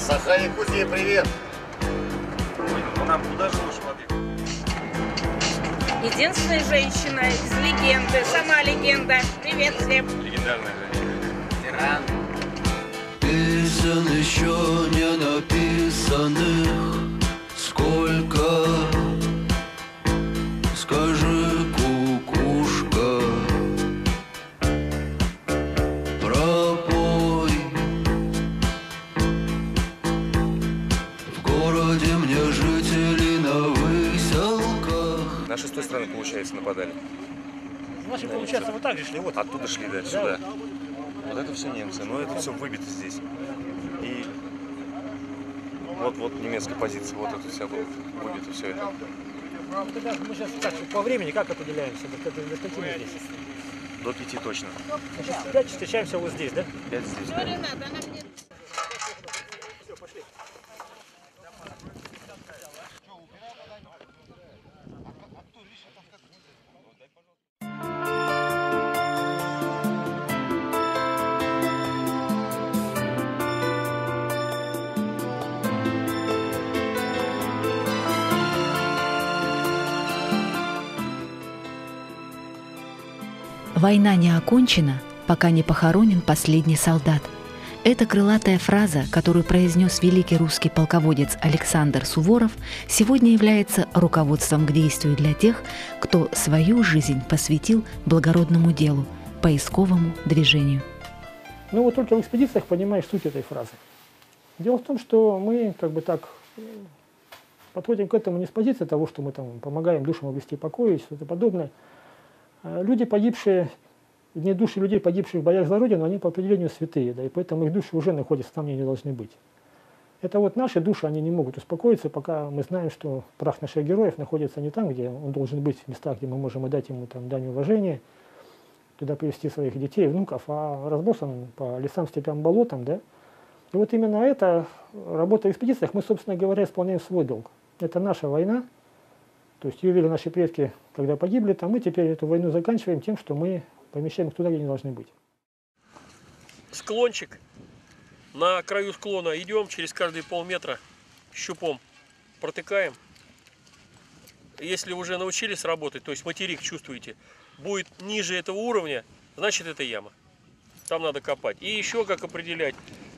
Саха-Якутия, привет! Ну нам куда же лучше подъехать? Единственная женщина из легенды, сама легенда. Привет всем. Легендарная женщина. Тиран. Песен еще не написанных сколько, скажи, кукушка, пропой. В городе мне жители на выселках. Наши с той стороны, получается, нападали. Значит, получается, вы так же шли, вот. Оттуда шли, да, сюда. Вот это все немцы, но это все выбито здесь. И вот немецкая позиция, вот это вся было выбито все это. Тогда мы сейчас так, по времени как определяемся? До каких мы здесь? До 5 точно. Значит, в 5 встречаемся вот здесь, да? 5 здесь, да. Все, пошли. «Война не окончена, пока не похоронен последний солдат». Эта крылатая фраза, которую произнес великий русский полководец Александр Суворов, сегодня является руководством к действию для тех, кто свою жизнь посвятил благородному делу, поисковому движению. Ну вот только в экспедициях понимаешь суть этой фразы. Дело в том, что мы как бы так подходим к этому не с позиции того, что мы там помогаем душам обрести покой и что-то подобное. Люди, погибшие, не души людей, погибших в боях за Родину, они по определению святые, да, и поэтому их души уже находятся там, где они должны быть. Это вот наши души, они не могут успокоиться, пока мы знаем, что прах наших героев находится не там, где он должен быть, в местах, где мы можем отдать ему там дань уважения, туда привести своих детей, внуков, а разбросан по лесам, степям, болотам, да. И вот именно эта работа в экспедициях мы, собственно говоря, исполняем свой долг. Это наша война. То есть ее вели наши предки, когда погибли, там мы теперь эту войну заканчиваем тем, что мы помещаем их туда, где они должны быть. Склончик. На краю склона идем через каждые полметра щупом протыкаем. Если уже научились работать, то есть материк чувствуете, будет ниже этого уровня, значит это яма. Там надо копать. И еще как определять.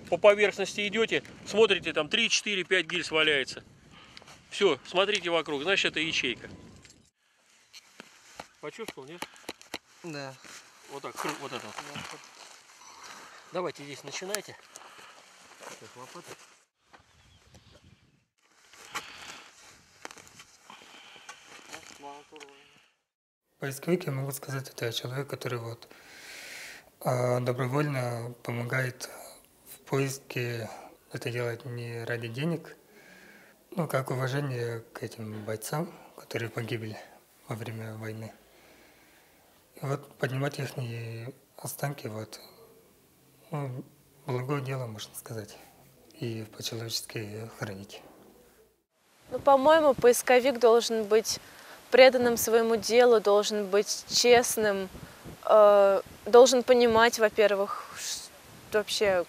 По поверхности идете, смотрите, там 3, 4, 5 гильз валяется. Все, смотрите вокруг, значит это ячейка. Почувствовал, нет? Да. Вот так, вот это. Давайте здесь начинайте. Так, лопата. Поисковик, я могу сказать, это человек, который вот добровольно помогает в поиске. Это делает не ради денег, но как уважение к этим бойцам, которые погибли во время войны. И вот поднимать их останки, вот, ну, благое дело, можно сказать, и по-человечески хоронить. Ну, по-моему, поисковик должен быть преданным своему делу, должен быть честным, должен понимать, во-первых, вообще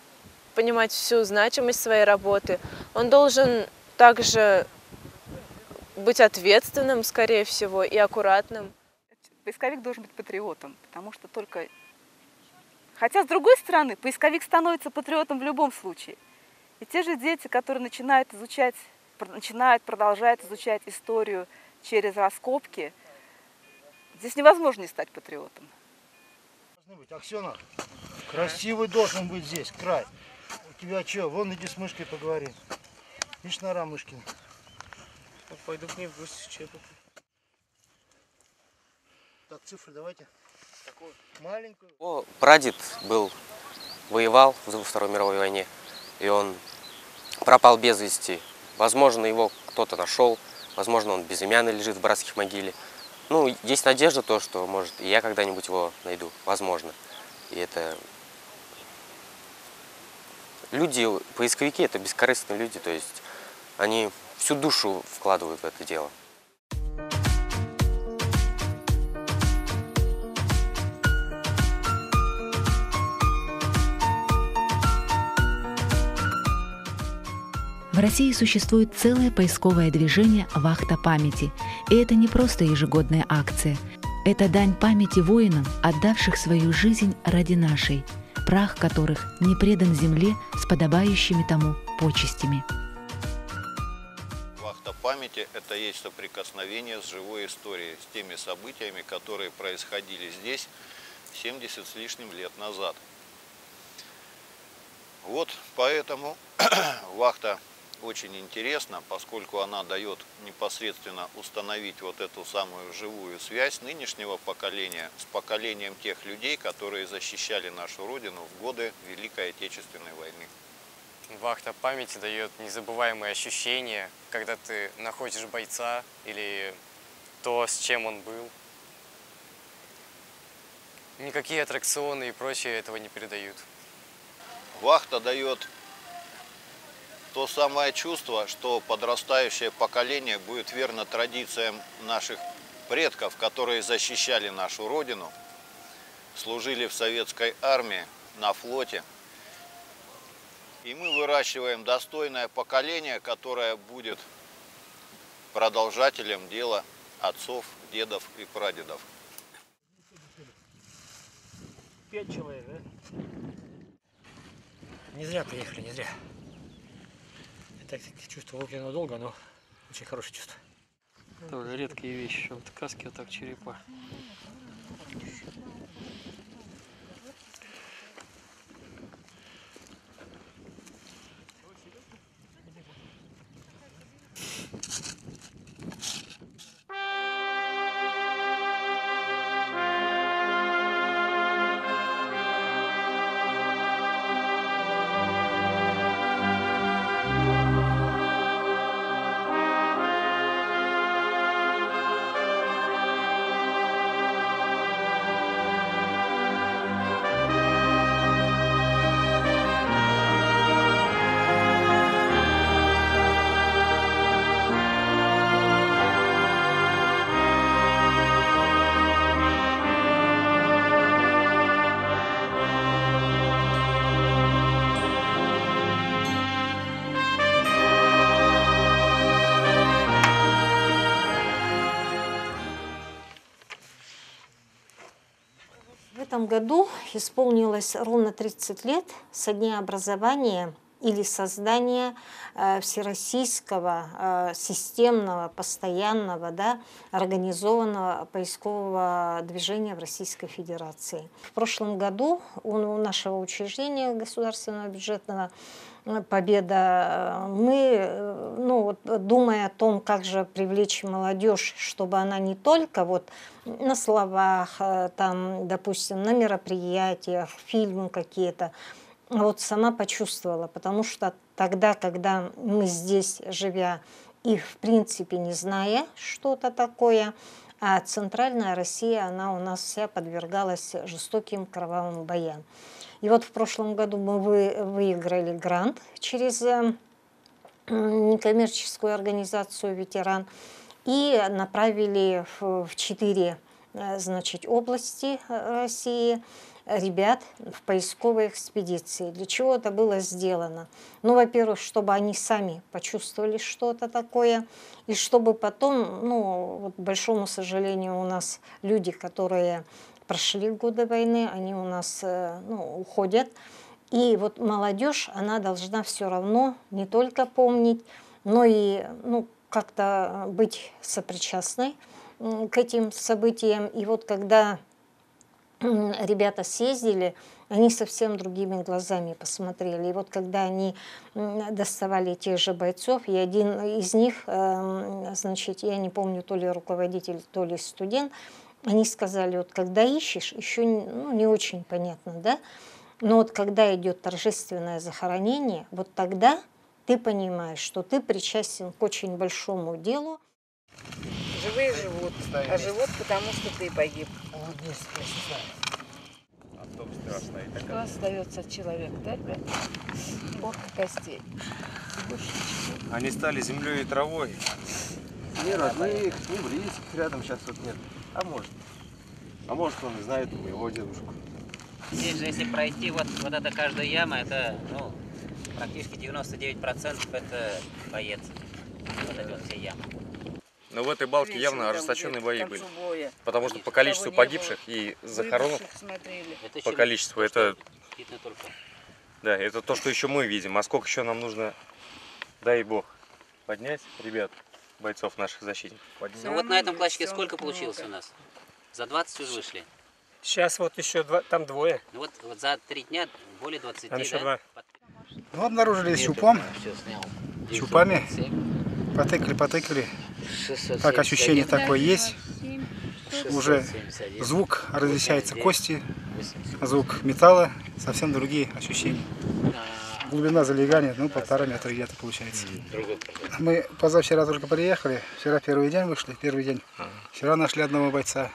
понимать всю значимость своей работы. Он должен также быть ответственным, скорее всего, и аккуратным. Поисковик должен быть патриотом, потому что только... Хотя, с другой стороны, поисковик становится патриотом в любом случае. И те же дети, которые продолжают изучать историю через раскопки, здесь невозможно не стать патриотом. Аксенов, красивый должен быть здесь, край. У тебя что, вон иди с мышкой поговори. Видишь, нора Мышкина. Пойду к ней в гости чекать. Так, цифры давайте. Такую маленькую. О, прадед воевал во Второй мировой войне, и он пропал без вести. Возможно, его кто-то нашел, возможно, он безымянный лежит в братских могиле. Ну, есть надежда то, что, может, и я когда-нибудь его найду, возможно. И это... Люди, поисковики, это бескорыстные люди, то есть они всю душу вкладывают в это дело. В России существует целое поисковое движение «Вахта памяти». И это не просто ежегодная акция. Это дань памяти воинам, отдавших свою жизнь ради нашей, прах которых не предан земле с подобающими тому почестями. Вахта памяти – это есть соприкосновение с живой историей, с теми событиями, которые происходили здесь 70 с лишним лет назад. Вот поэтому вахта очень интересна, поскольку она дает непосредственно установить вот эту самую живую связь нынешнего поколения с поколением тех людей, которые защищали нашу Родину в годы Великой Отечественной войны. Вахта памяти дает незабываемые ощущения, когда ты находишь бойца или то, с чем он был. Никакие аттракционы и прочее этого не передают. Вахта дает то самое чувство, что подрастающее поколение будет верно традициям наших предков, которые защищали нашу Родину, служили в советской армии, на флоте. И мы выращиваем достойное поколение, которое будет продолжателем дела отцов, дедов и прадедов. 5 человек, да? Не зря приехали, не зря. Это чувство выполненного долга, но очень хорошее чувство. Тоже редкие вещи, вот каски вот так черепа. В этом году исполнилось ровно 30 лет со дня образования или создания всероссийского системного, постоянного, да, организованного поискового движения в Российской Федерации. В прошлом году у нашего учреждения государственного бюджетного «Победа» мы, думая о том, как же привлечь молодежь, чтобы она не только вот на словах, там, допустим, на мероприятиях, фильмы какие-то, вот сама почувствовала, потому что тогда, когда мы здесь, живя и в принципе не зная что-то такое, а центральная Россия, она у нас вся подвергалась жестоким кровавым боям. И вот в прошлом году мы выиграли грант через некоммерческую организацию «Ветеран» и направили в 4 области России ребят в поисковые экспедиции. Для чего это было сделано? Ну, во-первых, чтобы они сами почувствовали что-то такое, и чтобы потом, вот, к большому сожалению, у нас люди, которые прошли годы войны, они у нас уходят. И вот молодежь, она должна все равно не только помнить, но и как-то быть сопричастной к этим событиям. И вот когда ребята съездили, они совсем другими глазами посмотрели. И вот когда они доставали тех же бойцов, и один из них, я не помню, то ли руководитель, то ли студент, они сказали, вот когда ищешь, еще не очень понятно, да? Но вот когда идет торжественное захоронение, вот тогда ты понимаешь, что ты причастен к очень большому делу. Живые живут, а живут потому, что ты погиб. Что остается от человека, да, ребят? Горка костей. Они стали землей и травой. Не родных, не близких рядом сейчас тут нет. А может он и знает моего дедушку. Здесь же, если пройти, вот эта каждая яма, это Практически 99% это боец. Вот это вот все ямы. Но в этой балке явно ожесточенные бои были. Потому что по количеству погибших и захоронов, по количеству, это... Да, это то, что еще мы видим. А сколько еще нам нужно, дай бог, поднять, ребят, бойцов наших защитников. Ну вот на этом клочке сколько получилось у нас? За 20 уже вышли? Сейчас вот еще там двое. Ну вот за 3 дня более 20, там еще да? 2. Ну, обнаружили щупом, щупами, потыкали. Так, ощущение такое есть. Уже звук, различаются кости, звук металла, совсем другие ощущения. Глубина залегания, ну, 1,5 метра где-то получается. Мы позавчера только приехали, вчера первый день вышли, Вчера нашли одного бойца,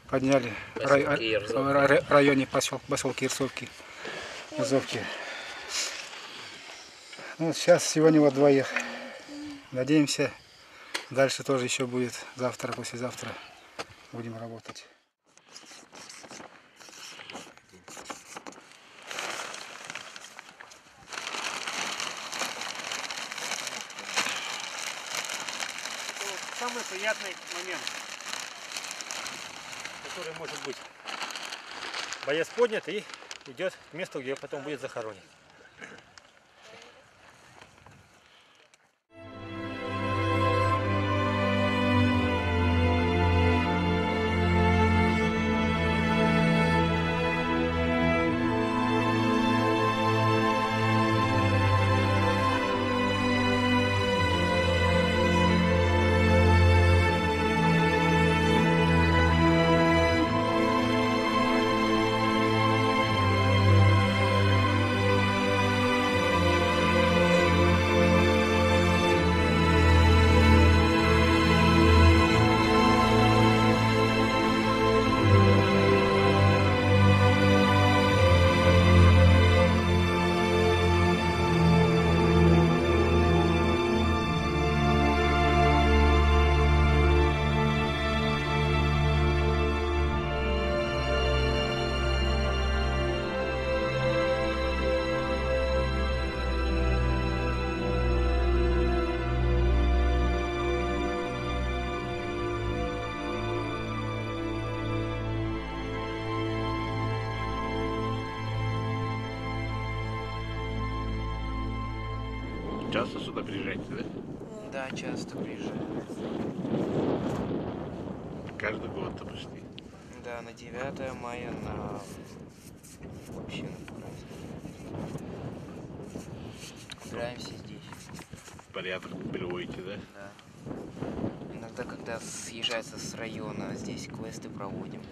подняли в районе поселка Ирцовки. Ну, сейчас сегодня вот 2. Надеемся, дальше тоже еще будет завтра, послезавтра будем работать. Самый приятный момент, который может быть. Боец поднят и идет к месту, где потом будет захоронен. Часто сюда приезжаете, да? Да, часто приезжаю. Каждый год-то почти. Да, на 9 мая, на... вообще на праздник. Играемся здесь. Порядок приводите, да? Да. Иногда, когда съезжаются с района, здесь квесты проводим.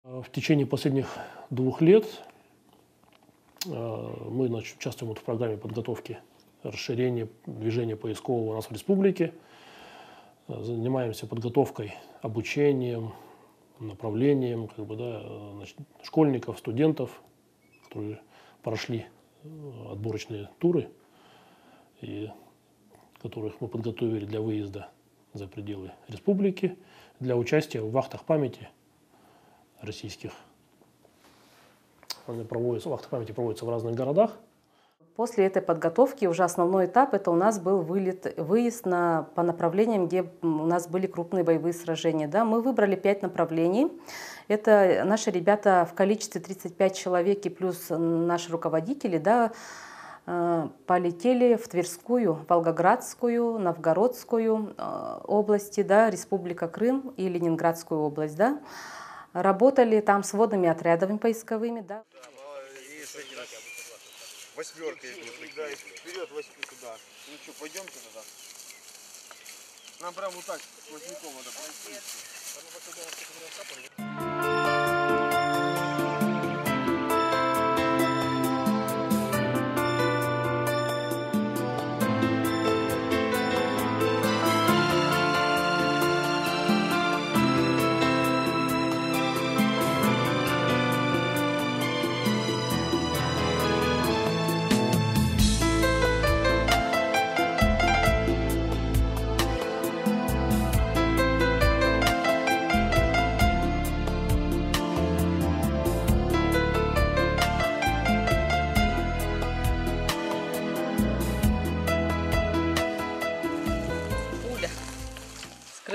В течение последних 2 лет мы участвуем в программе подготовки расширения движения поискового у нас в республике. Занимаемся подготовкой, обучением, направлением школьников, студентов, которые прошли отборочные туры, и которых мы подготовили для выезда за пределы республики, для участия в вахтах памяти российских. Вахты памяти проводятся в разных городах. После этой подготовки уже основной этап это у нас был выезд по направлениям, где у нас были крупные боевые сражения. Да? Мы выбрали 5 направлений. Это наши ребята в количестве 35 человек и плюс наши руководители, да, полетели в Тверскую, Волгоградскую, Новгородскую области, да, Республика Крым и Ленинградскую область. Да? Работали там с водными отрядами поисковыми. Да. Восьмерка идет. Да, вперед восьмерку, да. Ну что, пойдемте тогда? Нам прям вот так с восьмиком надо пройти.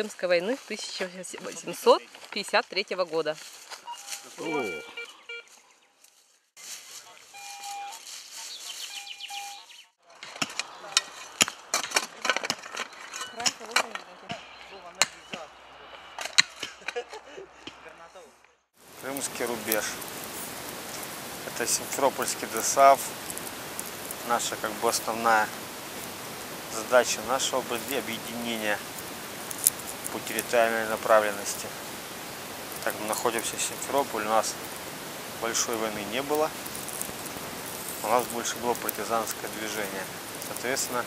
Крымской войны 1853 года. Крымский рубеж. Это Симферопольский ДСАФ. Наша как бы основная задача нашего объединения по территориальной направленности. Так, мы находимся в Симферополе, у нас большой войны не было, у нас больше было партизанское движение. Соответственно,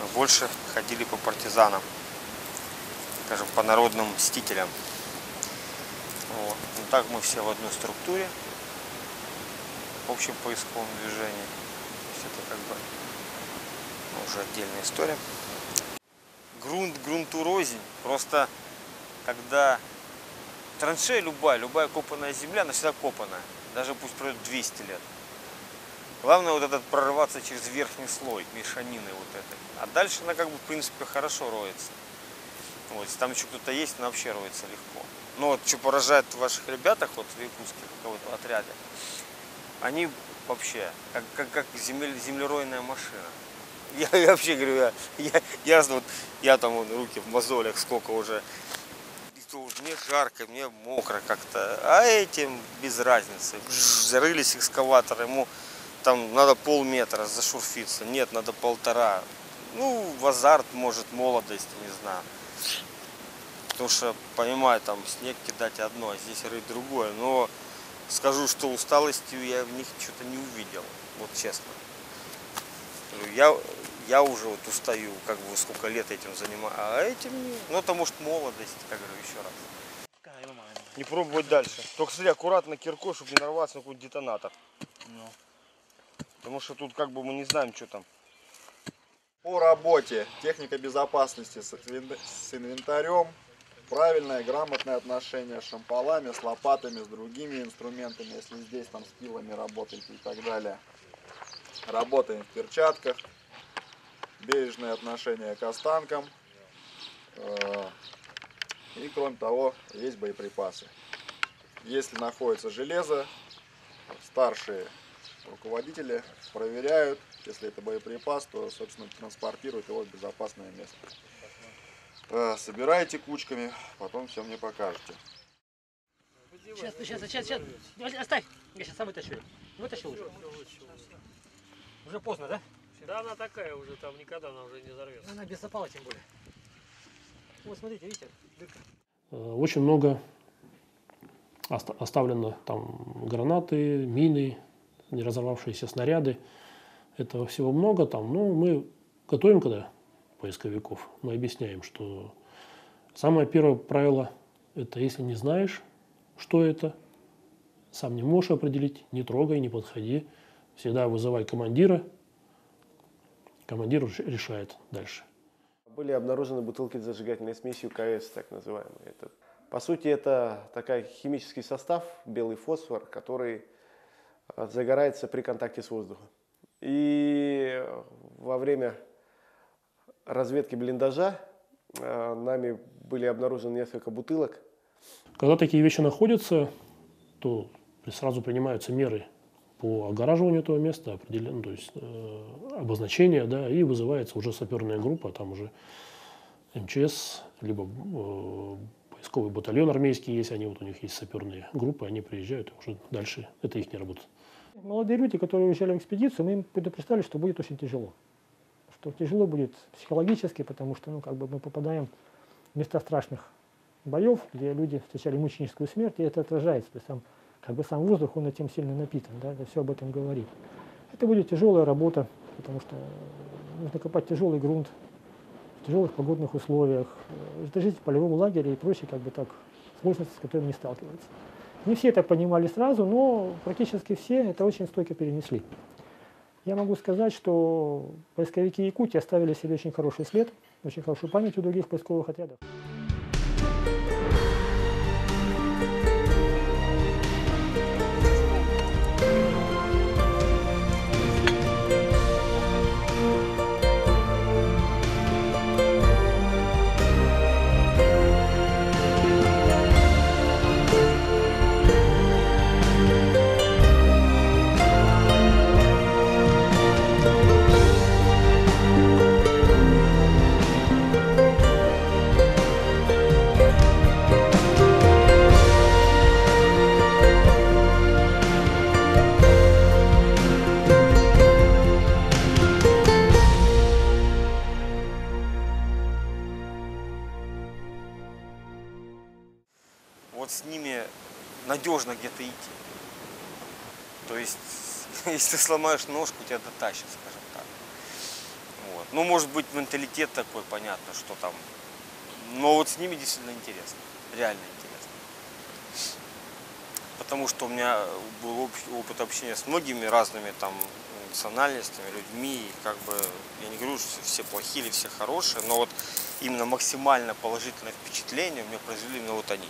мы больше ходили по партизанам, скажем, по народным мстителям. Вот. Ну, так мы все в одной структуре, в общем поисковом движении. То есть это как бы уже отдельная история. Грунт грунту рознь. Просто когда траншея любая копанная земля, она всегда копанная. Даже пусть пройдет 200 лет. Главное вот этот прорываться через верхний слой мешанины вот этой. А дальше она как бы в принципе хорошо роется. Вот, если там еще кто-то есть, она вообще роется легко. Но вот что поражает в ваших ребятах, вот в якутских какого-то отряде, они вообще как землеройная машина. Я вообще говорю, я там вот, руки в мозолях сколько уже. И то мне жарко, мне мокро как-то. А этим без разницы. Зарылись экскаватор, ему там надо полметра зашурфиться. Нет, надо 1,5. Ну, в азарт, может, молодость, не знаю. Потому что, понимаю, там снег кидать одно, а здесь рыть другое. Но скажу, что усталостью я в них что-то не увидел. Вот честно. Я уже вот устаю, как бы сколько лет этим занимаюсь. А этим, ну это может молодость, как говорю, еще раз. Не пробовать дальше. Только смотри, аккуратно киркой, чтобы не нарваться на какой-то детонатор. Потому что тут как бы мы не знаем, что там. По работе, техника безопасности с инвентарем, правильное, грамотное отношение с шампалами, с лопатами, с другими инструментами, если здесь там с пилами работаете и так далее. Работаем в перчатках, бережное отношение к останкам. И кроме того, есть боеприпасы. Если находится железо, старшие руководители проверяют, если это боеприпас, то, собственно, транспортируют его в безопасное место. Собирайте кучками, потом все мне покажете. Сейчас. Оставь. Я сейчас сам вытащу. Вытащил уже. Уже поздно, да? Да, она такая уже, там никогда она уже не взорвется. Она без запала тем более. Вот смотрите, видите, дырка. Очень много оставлено там гранаты, мины, не разорвавшиеся снаряды. Этого всего много там. Но мы готовим, когда поисковиков, мы объясняем, что самое первое правило – это если не знаешь, что это, сам не можешь определить, не трогай, не подходи. Всегда вызывай командира, командир решает дальше. Были обнаружены бутылки с зажигательной смесью КС, так называемые. По сути, это такой химический состав, белый фосфор, который загорается при контакте с воздухом. И во время разведки блиндажа нами были обнаружены несколько бутылок. Когда такие вещи находятся, то сразу принимаются меры по огораживанию этого места, то есть обозначение, да, и вызывается уже саперная группа, там уже МЧС, либо поисковый батальон армейский есть, они вот у них есть саперные группы, они приезжают, и уже дальше это их не работа. Молодые люди, которые уезжали в экспедицию, мы им предупреждали, что будет очень тяжело. Что тяжело будет психологически, потому что мы попадаем в места страшных боев, где люди встречали мученическую смерть, и это отражается. То есть сам воздух, он этим сильно напитан, да, это все об этом говорит. Это будет тяжелая работа, потому что нужно копать тяжелый грунт в тяжелых погодных условиях, это жить в полевом лагере и прочие сложности, с которыми не сталкиваются. Не все это понимали сразу, но практически все это очень стойко перенесли. Я могу сказать, что поисковики Якутии оставили себе очень хороший след, очень хорошую память у других поисковых отрядов. надежно где-то идти. То есть, если ты сломаешь ножку, тебя дотащат, скажем так. Вот. Ну, может быть, менталитет такой, понятно, что там. Но вот с ними действительно интересно. Реально интересно. Потому что у меня был опыт общения с многими разными там национальностями, людьми. И как бы, я не говорю, что все плохие или все хорошие, но вот именно максимально положительное впечатление мне произвели именно вот они.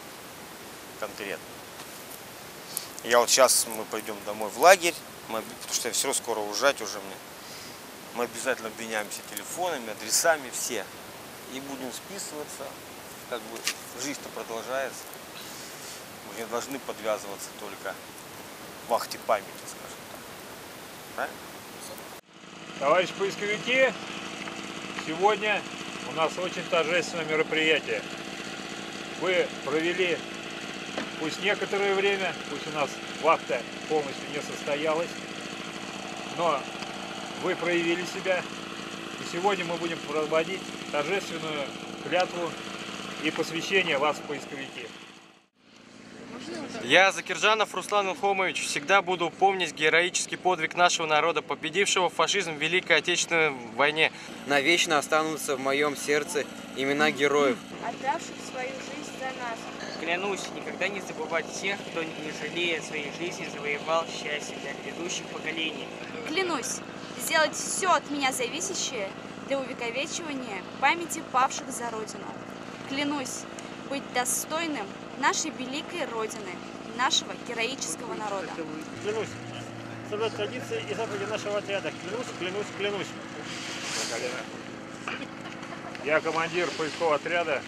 Конкретно. Я вот сейчас, мы пойдем домой в лагерь, потому что я все равно скоро уезжать уже мне. Мы обязательно обменяемся телефонами, адресами, все. И будем списываться. Как бы жизнь-то продолжается. Мы не должны подвязываться только в вахте памяти, скажем так. Правильно? Товарищи поисковики, сегодня у нас очень торжественное мероприятие. Вы провели, пусть некоторое время, пусть у нас вахта полностью не состоялась, но вы проявили себя. И сегодня мы будем проводить торжественную клятву и посвящение вас в поисковики. Я, Закиржанов Руслан Илхомович, всегда буду помнить героический подвиг нашего народа, победившего фашизм в Великой Отечественной войне. Навечно останутся в моем сердце имена героев, отдавших свою жизнь за нас. Клянусь никогда не забывать тех, кто, не жалея своей жизни, завоевал счастье для грядущих поколений. Клянусь сделать все от меня зависящее для увековечивания памяти павших за Родину. Клянусь быть достойным нашей великой Родины, нашего героического народа. Клянусь соблюдать традиции и заповеди нашего отряда. Клянусь, клянусь, клянусь. Я командир поискового отряда.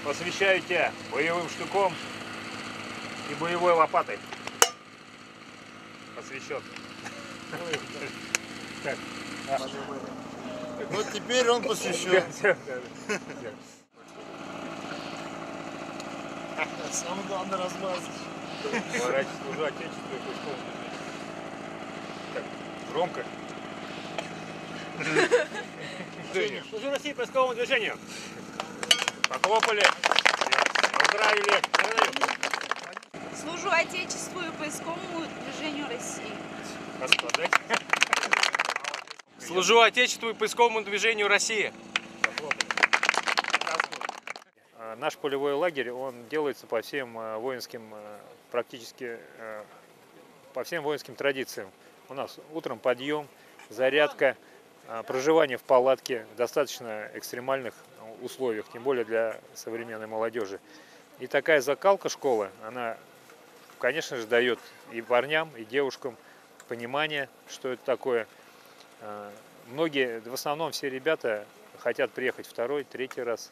Посвящаю тебя боевым штыком и боевой лопатой. Посвящен. Вот теперь он посвящен. Самое главное размазать. Поворачивай, служу отечеству и поисковому. Так, громко. Служу России поисковому движению. Похлопали. Поздравили. Служу Отечеству и поисковому движению России. Господа. Служу Отечеству и поисковому движению России. Наш полевой лагерь, он делается по всем воинским, практически по всем воинским традициям. У нас утром подъем, зарядка, проживание в палатке в достаточно экстремальных условиях, тем более для современной молодежи. И такая закалка школы, она, конечно же, дает и парням, и девушкам понимание, что это такое. Многие, в основном все ребята хотят приехать второй, третий раз.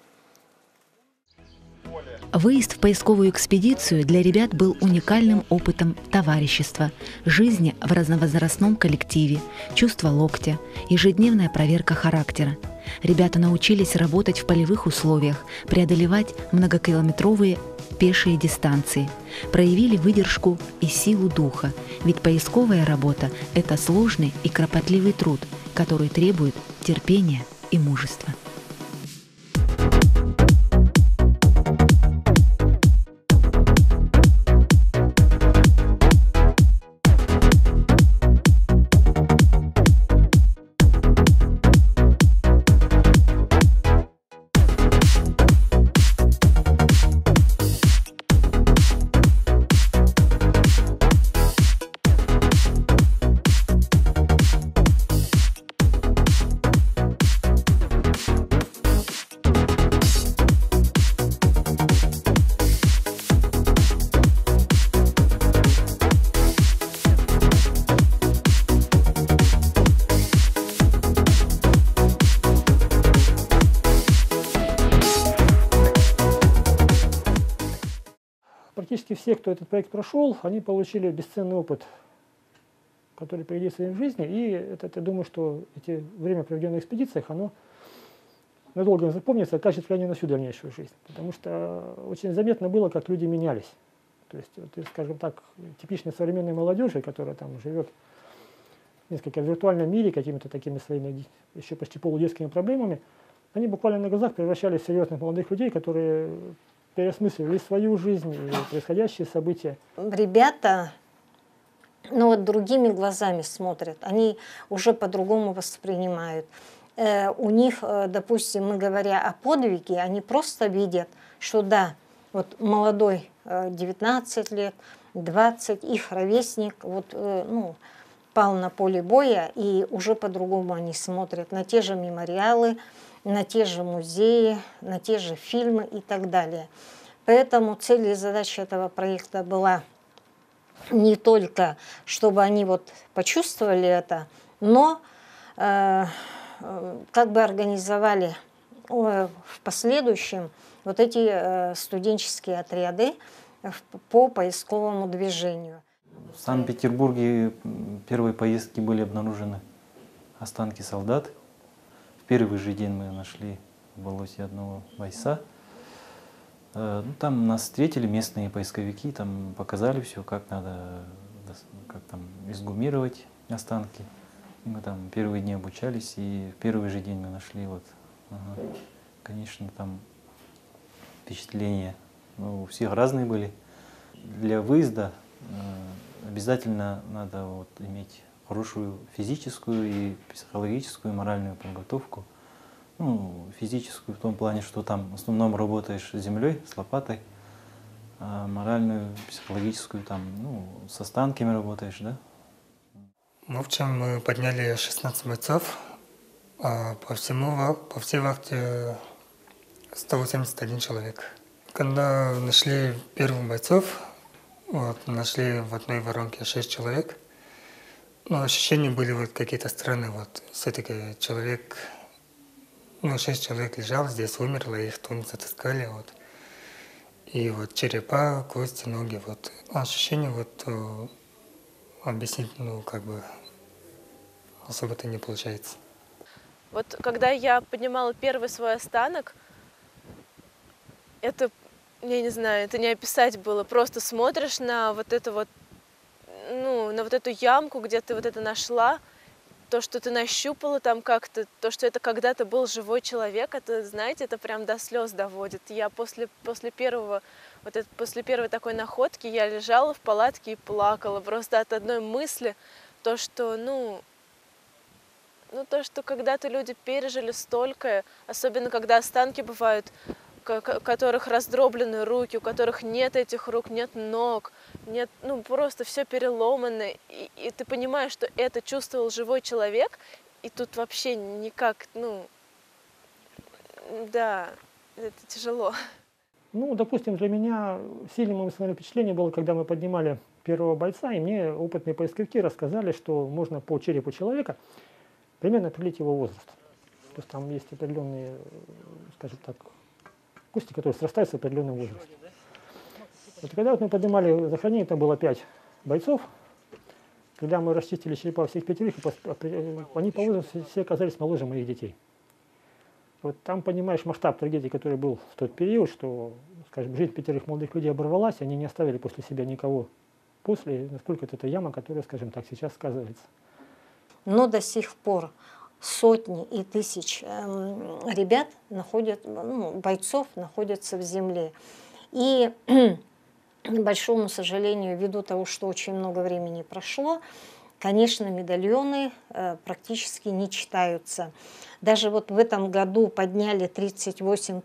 Выезд в поисковую экспедицию для ребят был уникальным опытом товарищества, жизни в разновозрастном коллективе, чувство локтя, ежедневная проверка характера. Ребята научились работать в полевых условиях, преодолевать многокилометровые пешие дистанции, проявили выдержку и силу духа, ведь поисковая работа – это сложный и кропотливый труд, который требует терпения и мужества. Практически все, кто этот проект прошел, они получили бесценный опыт, который пригодится им в жизни. И это, я думаю, что эти время, проведенное в экспедициях, оно надолго запомнится, окажет влияние на всю дальнейшую жизнь. Потому что очень заметно было, как люди менялись. То есть, вот, скажем так, типичной современной молодежи, которая там живет несколько в виртуальном мире, какими-то такими своими еще почти полудетскими проблемами, они буквально на глазах превращались в серьезных молодых людей, которые переосмысливали свою жизнь, и происходящие события. Ребята, ну вот другими глазами смотрят, они уже по-другому воспринимают. У них, допустим, мы говоря о подвиге, они просто видят, что да, вот молодой 19 лет, 20, их ровесник, вот, ну, пал на поле боя, и уже по-другому они смотрят на те же мемориалы, на те же музеи, на те же фильмы и так далее. Поэтому цель и задача этого проекта была не только, чтобы они вот почувствовали это, но как бы организовали в последующем вот эти студенческие отряды по поисковому движению. В Санкт-Петербурге первые поездки были обнаружены останки солдат. В первый же день мы нашли в болоте одного бойца. Ну, там нас встретили местные поисковики, там показали все, как надо, как там эксгумировать останки. И мы там первые дни обучались, и в первый же день мы нашли вот. Ага. Конечно, там впечатления у всех разные были. Для выезда обязательно надо вот иметь хорошую физическую и психологическую, и моральную подготовку. Ну, физическую в том плане, что там в основном работаешь с землей, с лопатой, а моральную, психологическую, там, ну, с останками работаешь, да? В общем, мы подняли 16 бойцов, а по всей вахте 181 человек. Когда нашли первых бойцов, вот, нашли в одной воронке 6 человек, но ощущения были вот какие-то странные. Вот, все-таки человек, ну, 6 человек лежал здесь, умерло, их тунец отыскали. Вот. И вот черепа, кости, ноги. Вот. Ощущения вот объяснить, ну, как бы особо-то не получается. Вот когда я поднимала первый свой останок, это, я не знаю, это не описать было. Просто смотришь на вот это вот, ну, на вот эту ямку, где ты вот это нашла, то, что ты нащупала там как-то, то, что это когда-то был живой человек, это, знаете, это прям до слез доводит. Я после первой такой находки я лежала в палатке и плакала просто от одной мысли, то, что, то, что когда-то люди пережили столько, особенно когда останки бывают, у которых раздроблены руки, у которых нет этих рук, нет ног, нет, ну, просто все переломано, и ты понимаешь, что это чувствовал живой человек, и тут вообще никак, ну, да, это тяжело. Ну, допустим, для меня сильным эмоциональным впечатлением было, когда мы поднимали первого бойца, и мне опытные поисковики рассказали, что можно по черепу человека примерно определить его возраст. То есть там есть определенные, скажем так, кости, которые срастаются в определенном возрасте. Вот когда вот мы поднимали захоронение, там было 5 бойцов. Когда мы расчистили черепа всех 5, они по возрасту все оказались моложе моих детей. Вот там понимаешь масштаб трагедии, который был в тот период, что, скажем, жизнь 5 молодых людей оборвалась, они не оставили после себя никого после, насколько это яма, которая, скажем так, сейчас сказывается. Но до сих пор сотни и тысяч ребят бойцов находятся в земле. И, к большому сожалению, ввиду того, что очень много времени прошло, конечно, медальоны практически не читаются. Даже вот в этом году подняли 38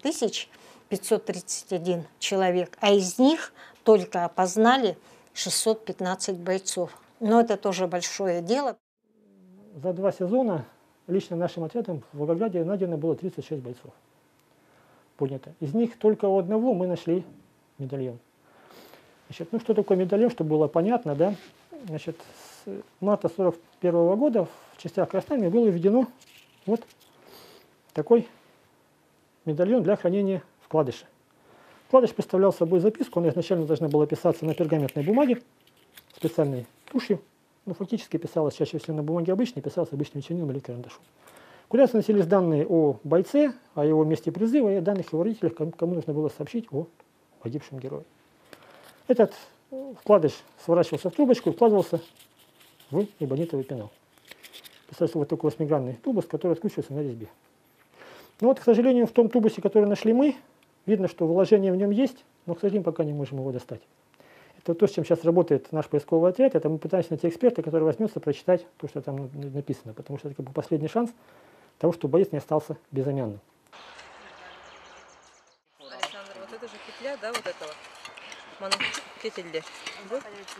531 человек, а из них только опознали 615 бойцов. Но это тоже большое дело. За 2 сезона лично нашим отрядом в Волгограде найдено было 36 бойцов. Поднято. Из них только у одного мы нашли медальон. Значит, ну что такое медальон, чтобы было понятно, да? Значит, с марта 1941 года в частях Красной Армии было введено вот такой медальон для хранения вкладыша. Вкладыш представлял собой записку, она изначально должна была писаться на пергаментной бумаге, специальной тушью. Ну, фактически писалось чаще всего на бумаге обычной, писалось обычным чернилом или карандашом. Куда заносились данные о бойце, о его месте призыва и о данных его родителях, кому нужно было сообщить о погибшем герое. Этот вкладыш сворачивался в трубочку и вкладывался в эбонитовый пенал. Представляется вот такой 8-гранный тубус, который откручивается на резьбе. Но вот, к сожалению, в том тубусе, который нашли мы, Видно, что вложение в нем есть, но, к сожалению, пока не можем его достать. Это то, с чем сейчас работает наш поисковый отряд. Это мы пытаемся найти эксперта, который возьмется прочитать то, что там написано. Потому что это как бы последний шанс того, чтобы боец не остался безымянным. Александр, вот это же петля, да, вот этого? Кетельде.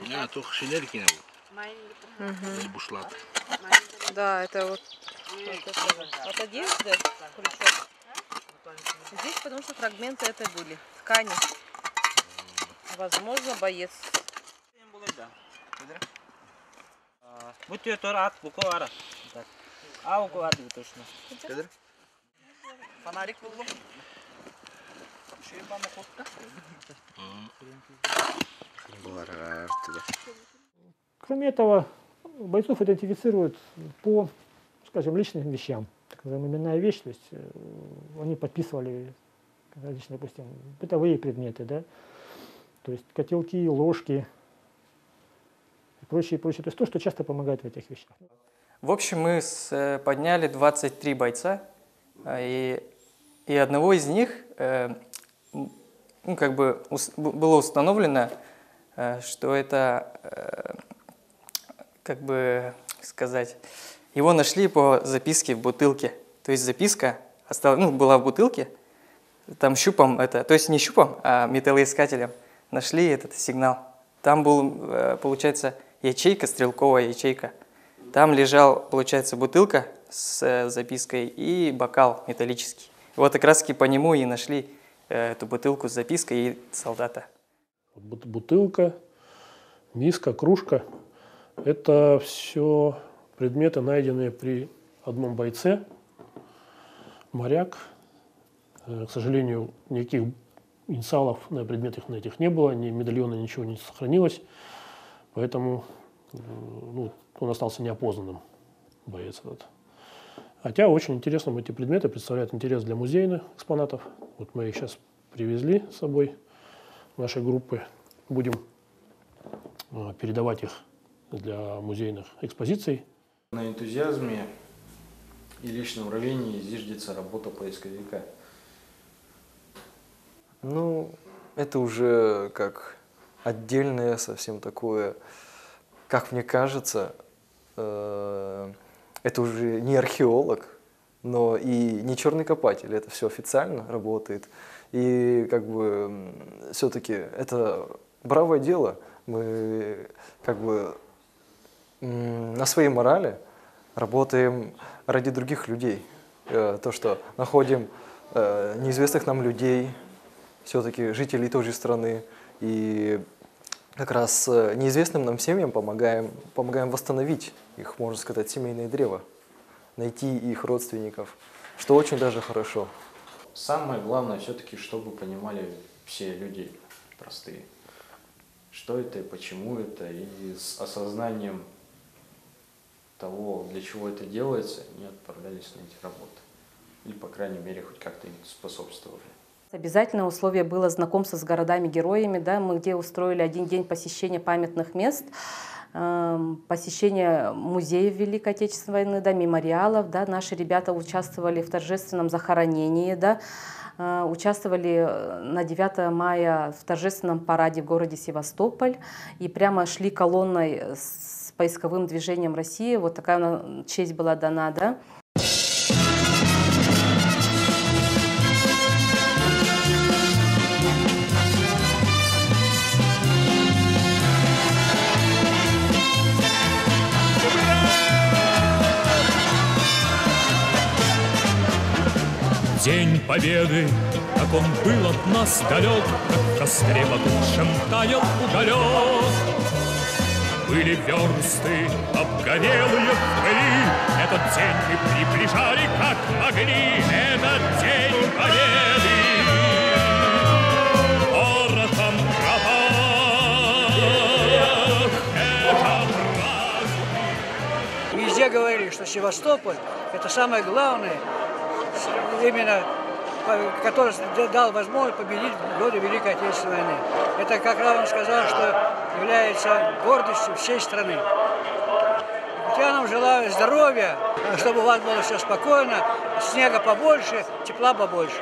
Я только шинельки не был. Бушлат. Да, это вот это от одежды крючок. Здесь потому что фрагменты это были, ткани. Возможно, боец. Вот это рад, буквально. А у кого точно? Фонарик был. Кроме этого, бойцов идентифицируют по, скажем, личным вещам. Так называемая именная вещь, то есть они подписывали различные, допустим, бытовые предметы, да, то есть котелки, ложки и прочее, прочее. То есть то, что часто помогает в этих вещах. В общем, мы подняли 23 бойца, и одного из них ну, как бы было установлено, что это, как бы сказать, его нашли по записке в бутылке. То есть записка была в бутылке, там щупом, то есть не щупом, а металлоискателем нашли этот сигнал. Там был, получается, ячейка, стрелковая ячейка. Там лежал, получается, бутылка с запиской и бокал металлический. Вот как раз таки по нему и нашли эту бутылку с запиской и солдата. Бутылка, миска, кружка – это все предметы, найденные при одном бойце. Моряк. К сожалению, никаких инициалов на предметах на этих не было, ни медальона, ничего не сохранилось. Поэтому он остался неопознанным, боец этот. Хотя очень интересным эти предметы представляют интерес для музейных экспонатов. Вот мы их сейчас привезли с собой, нашей группы. Будем передавать их для музейных экспозиций. На энтузиазме и личном рвении зиждется работа поисковика. Ну, это уже как отдельное совсем такое, как мне кажется, это уже не археолог, но и не черный копатель, это все официально работает. И как бы все-таки это бравое дело. Мы как бы на своей морали работаем ради других людей. То, что находим неизвестных нам людей, все-таки жителей той же страны, и как раз неизвестным нам семьям помогаем восстановить их, можно сказать, семейное древо, найти их родственников, что очень даже хорошо. Самое главное все-таки, чтобы понимали все люди простые, что это и почему это, и с осознанием того, для чего это делается, они отправлялись на эти работы. Или, по крайней мере, хоть как-то им способствовали. Обязательное условие было знакомство с городами-героями. Да, мы где устроили один день посещения памятных мест, посещение музеев Великой Отечественной войны, да, мемориалов. Да, наши ребята участвовали в торжественном захоронении, да, участвовали на 9 мая в торжественном параде в городе Севастополь и прямо шли колонной с поисковым движением России. Вот такая честь была дана. Да. День Победы, как он был от нас далек, как в костре потухшем таял уголек. Были версты, обгорелые в пыли, этот день мы приближали, как могли, этот день Победы. Город там пропал, это праздник. Везде говорили, что Севастополь – это самое главное, именно который дал возможность победить в годы Великой Отечественной войны. Это, как Раван сказал, что является гордостью всей страны. Я нам желаю здоровья, чтобы у вас было все спокойно, снега побольше, тепла побольше.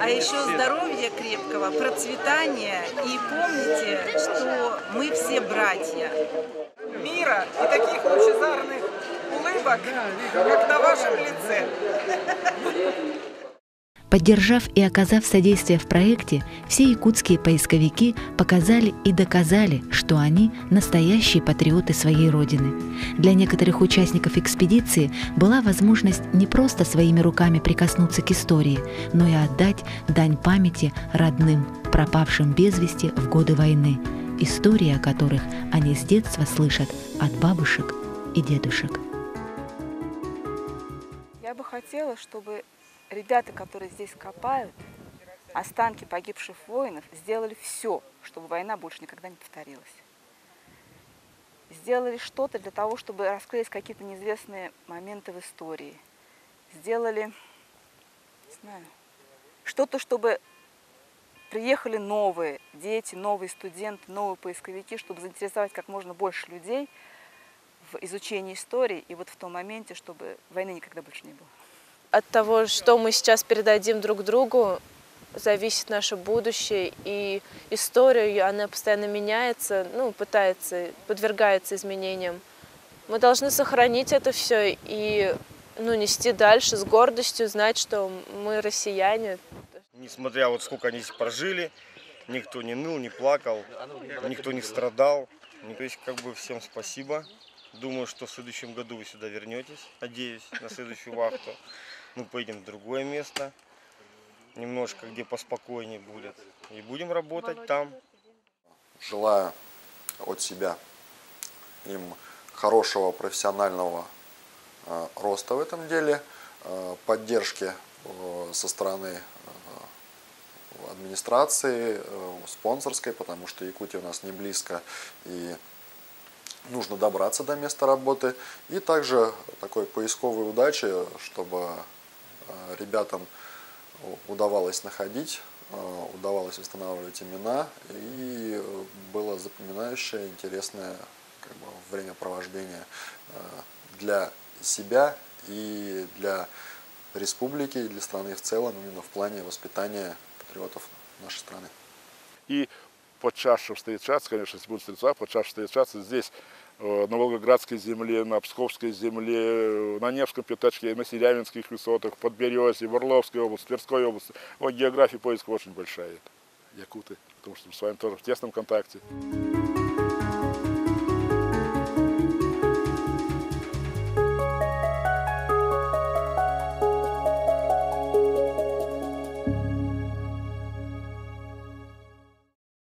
А еще здоровья крепкого, процветания. И помните, что мы все братья. Мира и таких лучезарных улыбок, как на вашем лице. Поддержав и оказав содействие в проекте, все якутские поисковики показали и доказали, что они настоящие патриоты своей родины. Для некоторых участников экспедиции была возможность не просто своими руками прикоснуться к истории, но и отдать дань памяти родным, пропавшим без вести в годы войны, истории о которых они с детства слышат от бабушек и дедушек. Я бы хотела, чтобы ребята, которые здесь копают останки погибших воинов, сделали все, чтобы война больше никогда не повторилась. Сделали что-то для того, чтобы раскрыть какие-то неизвестные моменты в истории. Сделали, не знаю, что-то, чтобы приехали новые дети, новые студенты, новые поисковики, чтобы заинтересовать как можно больше людей в изучении истории и вот в том моменте, чтобы войны никогда больше не было. От того, что мы сейчас передадим друг другу, зависит наше будущее. И история, она постоянно меняется, подвергается изменениям. Мы должны сохранить это все и нести дальше с гордостью, знать, что мы россияне. Несмотря вот сколько они здесь прожили, никто не ныл, не плакал, никто не страдал. То есть всем спасибо. Думаю, что в следующем году вы сюда вернетесь, надеюсь, на следующую вахту. Мы поедем в другое место, немножко где поспокойнее будет, и будем работать там. Желаю от себя им хорошего профессионального роста в этом деле, поддержки со стороны администрации, спонсорской, потому что Якутия у нас не близко и нужно добраться до места работы. И также такой поисковой удачи, чтобы ребятам удавалось находить, удавалось восстанавливать имена, и было запоминающее, интересное времяпровождение для себя и для республики, и для страны в целом, именно в плане воспитания патриотов нашей страны. И почаще встречаться, конечно, если будут встречаться, почаще встречаться здесь, на Волгоградской земле, на Псковской земле, на Невском пятачке, на Селявинских высотах, в Подберезье, в Орловской области, в Тверской области. Вот география поиска очень большая, якуты, потому что мы с вами тоже в тесном контакте.